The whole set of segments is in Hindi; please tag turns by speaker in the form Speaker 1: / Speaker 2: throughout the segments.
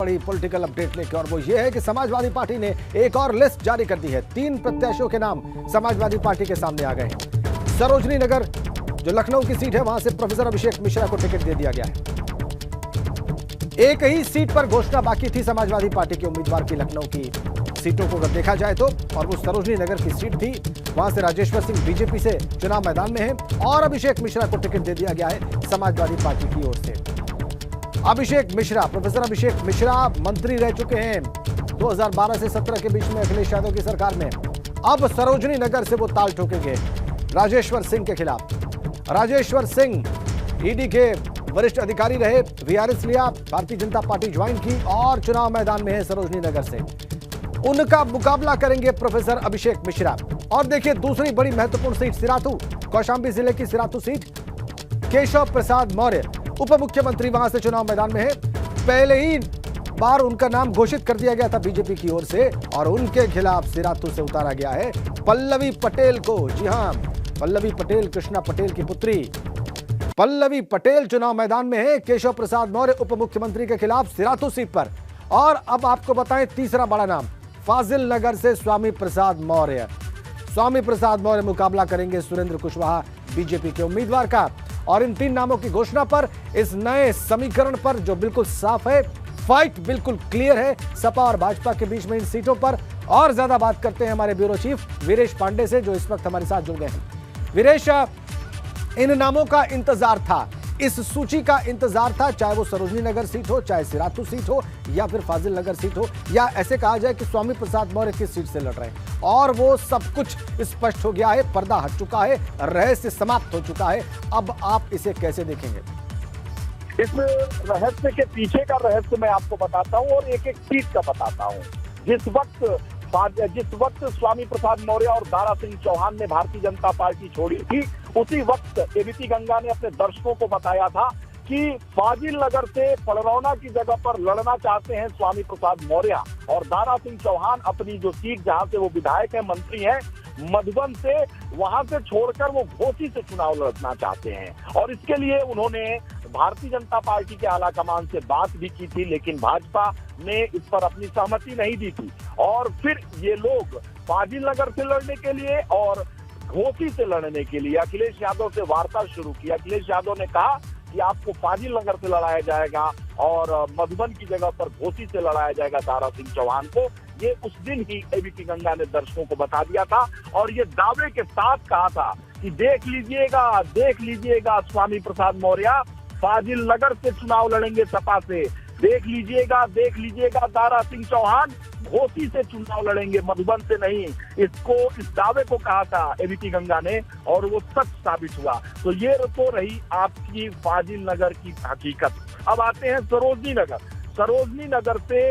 Speaker 1: बड़ी पॉलिटिकल अपडेट लेकर, और वो ये है कि समाजवादी पार्टी ने एक और लिस्ट जारी कर दी है। 3 प्रत्याशियों के नाम समाजवादी पार्टी के सामने आ गए हैं। सरोजनी नगर जो लखनऊ की सीट है, वहां से प्रोफेसर अभिषेक मिश्रा को टिकट दे दिया गया है। एक ही सीट पर घोषणा बाकी थी समाजवादी पार्टी के उम्मीदवार की लखनऊ की सीटों को अगर देखा जाए तो, और वो सरोजनी नगर की सीट थी। वहां से राजेश्वर सिंह बीजेपी से चुनाव मैदान में है और अभिषेक मिश्रा को टिकट दे दिया गया है समाजवादी पार्टी की ओर से। अभिषेक मिश्रा, प्रोफेसर अभिषेक मिश्रा मंत्री रह चुके हैं 2012 से 17 के बीच में अखिलेश यादव की सरकार में। अब सरोजनी नगर से वो ताल ठोकेंगे राजेश्वर सिंह के खिलाफ। राजेश्वर सिंह ईडी के वरिष्ठ अधिकारी रहे, वीआरएस लिया, भारतीय जनता पार्टी ज्वाइन की और चुनाव मैदान में है सरोजनी नगर से। उनका मुकाबला करेंगे प्रोफेसर अभिषेक मिश्रा। और देखिए दूसरी बड़ी महत्वपूर्ण सीट सिराथू, कौशांबी जिले की सिराथू सीट, केशव प्रसाद मौर्य उप मुख्यमंत्री वहां से चुनाव मैदान में है। पहले ही बार उनका नाम घोषित कर दिया गया था बीजेपी की ओर से और उनके खिलाफ सिराथू से उतारा गया है पल्लवी पटेल को। जी हां, पल्लवी पटेल, कृष्णा पटेल की पुत्री पल्लवी पटेल चुनाव मैदान में है केशव प्रसाद मौर्य उप मुख्यमंत्री के खिलाफ सिराथू सीट पर। और अब आपको बताएं तीसरा बड़ा नाम, फाजिल नगर से स्वामी प्रसाद मौर्य। स्वामी प्रसाद मौर्य मुकाबला करेंगे सुरेंद्र कुशवाहा बीजेपी के उम्मीदवार का। और इन 3 नामों की घोषणा पर, इस नए समीकरण पर जो बिल्कुल साफ है, फाइट बिल्कुल क्लियर है सपा और भाजपा के बीच में इन सीटों पर। और ज्यादा बात करते हैं हमारे ब्यूरो चीफ वीरेश पांडे से, जो इस वक्त हमारे साथ जुड़ गए हैं। वीरेश, इन नामों का इंतजार था, इस सूची का इंतजार था, चाहे वो सरोजनी नगर सीट हो, चाहे सिराथू सीट हो या फिर फाजिल नगर सीट हो, या ऐसे कहा जाए कि स्वामी प्रसाद मौर्य किस सीट से लड़ रहे हैं। और वो सब कुछ स्पष्ट हो गया है, पर्दा हट चुका है, रहस्य समाप्त हो चुका है। अब आप इसे कैसे देखेंगे?
Speaker 2: इस रहस्य के पीछे का रहस्य मैं आपको बताता हूँ और एक एक सीट का बताता हूँ। जिस वक्त स्वामी प्रसाद मौर्य और दारा सिंह चौहान ने भारतीय जनता पार्टी छोड़ी थी, उसी वक्त एबीपी गंगा ने अपने दर्शकों को बताया था कि फाजिल नगर से पड़रौना की जगह पर लड़ना चाहते हैं स्वामी प्रसाद मौर्य, और दारा सिंह चौहान अपनी जो सीट जहां से वो विधायक है, मंत्री हैं, मधुबन से, वहां से छोड़कर वो घोसी से चुनाव लड़ना चाहते हैं। और इसके लिए उन्होंने भारतीय जनता पार्टी के आला कमान से बात भी की थी, लेकिन भाजपा ने इस पर अपनी सहमति नहीं दी थी। और फिर ये लोग फाजिल नगर से लड़ने के लिए और घोसी से लड़ने के लिए अखिलेश यादव से वार्ता शुरू की। अखिलेश यादव ने कहा कि आपको फाजिल नगर से लड़ाया जाएगा और मधुबन की जगह पर घोसी से लड़ाया जाएगा दारा सिंह चौहान को। ये उस दिन ही एबीपी गंगा ने दर्शकों को बता दिया था और ये दावे के साथ कहा था कि देख लीजिएगा स्वामी प्रसाद मौर्य फाजिल नगर से चुनाव लड़ेंगे सपा से, देख लीजिएगा दारा सिंह चौहान घोसी से चुनाव लड़ेंगे, मधुबन से नहीं। इस दावे को कहा था एबीपी गंगा ने और वो सच साबित हुआ। तो ये तो रही आपकी फाजिल नगर की हकीकत। अब आते हैं सरोजनी नगर से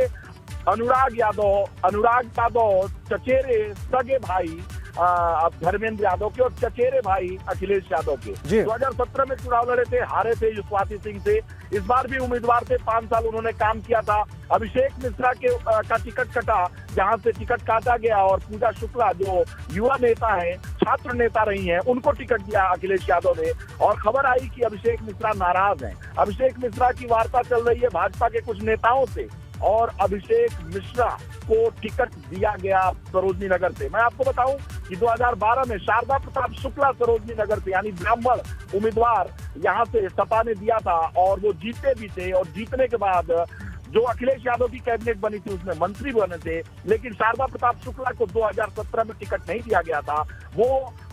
Speaker 2: अनुराग यादव चचेरे सगे भाई धर्मेंद्र यादव के और चचेरे भाई अखिलेश यादव के 2017 में चुनाव लड़े थे, हारे थे युष्वाती सिंह से। इस बार भी उम्मीदवार थे, 5 साल उन्होंने काम किया था। अभिषेक मिश्रा का टिकट कटा, जहां से टिकट काटा गया, और पूजा शुक्ला जो युवा नेता हैं, छात्र नेता रही हैं, उनको टिकट दिया अखिलेश यादव ने। और खबर आई कि अभिषेक मिश्रा नाराज हैं। अभिषेक मिश्रा की वार्ता चल रही है भाजपा के कुछ नेताओं से और अभिषेक मिश्रा को टिकट दिया गया सरोजनी नगर से। मैं आपको बताऊं कि 2012 में शारदा प्रताप शुक्ला सरोजनी नगर से, यानी ब्राह्मण उम्मीदवार यहां से सपा ने दिया था और वो जीते भी थे। और जीतने के बाद जो अखिलेश यादव की कैबिनेट बनी थी उसमें मंत्री बने थे, लेकिन शारदा प्रताप शुक्ला को 2017 में टिकट नहीं दिया गया था। वो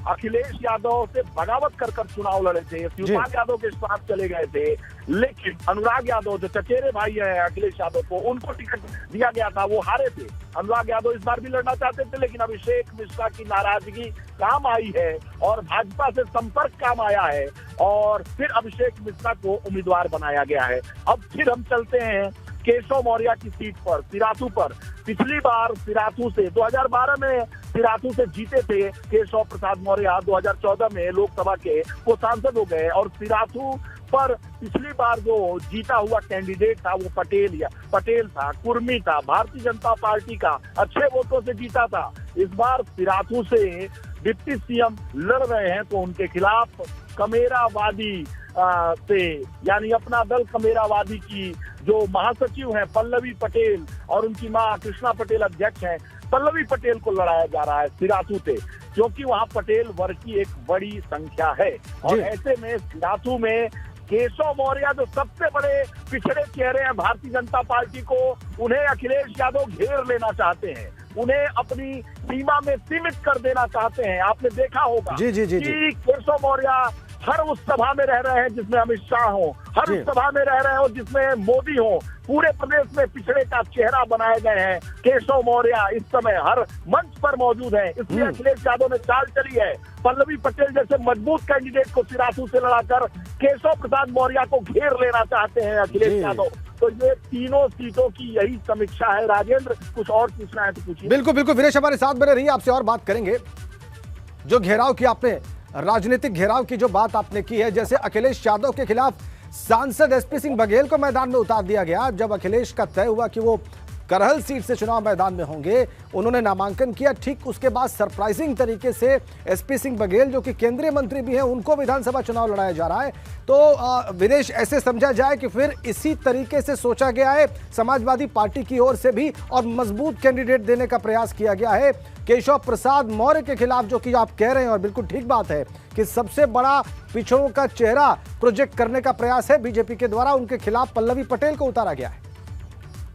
Speaker 2: अखिलेश यादव से बगावत कर चुनाव लड़े थे, शिवपाल यादव के साथ चले गए थे। लेकिन अनुराग यादव जो चचेरे भाई हैं अखिलेश यादव को, उनको टिकट दिया गया था, वो हारे थे। अनुराग यादव इस बार भी लड़ना चाहते थे, लेकिन अभिषेक मिश्रा की नाराजगी काम आई है और भाजपा से संपर्क काम आया है और फिर अभिषेक मिश्रा को उम्मीदवार बनाया गया है। अब फिर हम चलते हैं केशव मौर्य की सीट पर, सिराथू पर। पिछली बार सिराथू से 2012 में सिराथू से जीते थे केशव प्रसाद मौर्य, 2014 में लोकसभा के वो सांसद हो गए। और सिराथू पर पिछली बार जो जीता हुआ कैंडिडेट था वो पटेल था, कुर्मी था, भारतीय जनता पार्टी का, अच्छे वोटों से जीता था। इस बार सिराथू से डिप्टी सीएम लड़ रहे हैं तो उनके खिलाफ कमेरावादी से, यानी अपना दल कमेरावादी की जो महासचिव हैं पल्लवी पटेल और उनकी मां कृष्णा पटेल अध्यक्ष हैं, पल्लवी पटेल को लड़ाया जा रहा है सिराथू से, क्योंकि वहां पटेल वर्ग की एक बड़ी संख्या है। और ऐसे में सिराथू में केशव मौर्य जो सबसे बड़े पिछड़े चेहरे हैं भारतीय जनता पार्टी को, उन्हें अखिलेश यादव घेर लेना चाहते हैं, उन्हें अपनी सीमा में सीमित कर देना चाहते हैं। आपने देखा होगा कि केशव मौर्य हर उस सभा में रह रहे हैं जिसमें अमित शाह हो, हर उस सभा में रह रहे हो जिसमें मोदी हो। पूरे प्रदेश में पिछड़े का चेहरा बनाए गए हैं। केशव मौर्य इस समय हर मंच पर मौजूद है, इसलिए अखिलेश यादव ने चाल चली है पल्लवी पटेल जैसे मजबूत कैंडिडेट को सिराथू से लड़ाकर केशव प्रसाद मौर्य को घेर लेना चाहते हैं अखिलेश यादव। तो ये तीनों सीटों की यही समीक्षा है। राजेंद्र, कुछ और पूछना है तो पूछिए।
Speaker 1: बिल्कुल बिल्कुल वीरेश, हमारे साथ बने रहिए, आपसे और बात करेंगे। जो घेराव की आपने, राजनीतिक घेराव की जो बात आपने की है, जैसे अखिलेश यादव के खिलाफ सांसद एसपी सिंह बघेल को मैदान में उतार दिया गया। जब अखिलेश का तय हुआ कि वो करहल सीट से चुनाव मैदान में होंगे, उन्होंने नामांकन किया। ठीक उसके बाद सरप्राइजिंग तरीके से एसपी सिंह बघेल, जो कि केंद्रीय मंत्री भी हैं, उनको विधानसभा चुनाव लड़ाया जा रहा है। तो विदेश ऐसे समझा जाए कि फिर इसी तरीके से सोचा गया है समाजवादी पार्टी की ओर से भी, और मजबूत कैंडिडेट देने का प्रयास किया गया है केशव प्रसाद मौर्य के खिलाफ, जो कि आप कह रहे हैं और बिल्कुल ठीक बात है कि सबसे बड़ा पिछड़ों का चेहरा प्रोजेक्ट करने का प्रयास है बीजेपी के द्वारा। उनके खिलाफ पल्लवी पटेल को उतारा गया है।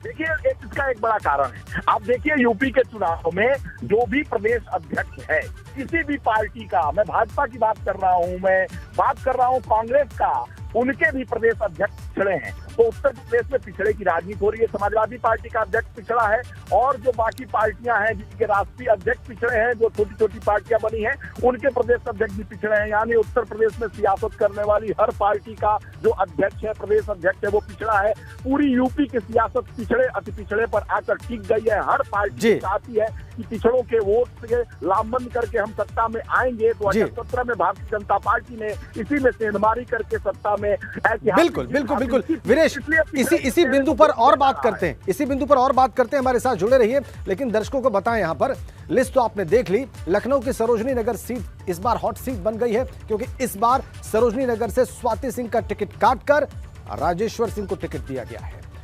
Speaker 2: देखिए, इसका एक बड़ा कारण है। आप देखिए, यूपी के चुनाव में जो भी प्रदेश अध्यक्ष है किसी भी पार्टी का, मैं भाजपा की बात कर रहा हूं, मैं बात कर रहा हूं कांग्रेस का, उनके भी प्रदेश अध्यक्ष पिछड़े हैं। तो उत्तर प्रदेश में पिछड़े की राजनीति हो रही है। समाजवादी पार्टी का अध्यक्ष पिछड़ा है, और जो बाकी पार्टियां हैं जिनके राष्ट्रीय अध्यक्ष पिछड़े हैं, जो छोटी छोटी पार्टियां बनी हैं, उनके प्रदेश अध्यक्ष भी पिछड़े हैं। यानी उत्तर प्रदेश में सियासत करने वाली हर पार्टी का जो अध्यक्ष है, प्रदेश अध्यक्ष है, वो पिछड़ा है। पूरी यूपी की सियासत पिछड़े अति पिछड़े पर आकर टिक गई है। हर पार्टी चाहती है कि पिछड़ों के वोट से लामबंद करके हम सत्ता में आएंगे। 2017 में भारतीय जनता पार्टी ने इसी में सेंधमारी करके सत्ता में
Speaker 1: बिल्कुल बिल्कुल बिल्कुल वीरेश, इसी बिंदु पर और बात करते हैं, इसी बिंदु पर और बात करते हैं। हमारे साथ जुड़े रहिए। लेकिन दर्शकों को बताएं, यहां पर लिस्ट तो आपने देख ली। लखनऊ की सरोजनी नगर सीट इस बार हॉट सीट बन गई है, क्योंकि इस बार सरोजनी नगर से स्वाति सिंह का टिकट काटकर राजेश्वर सिंह को टिकट दिया गया है।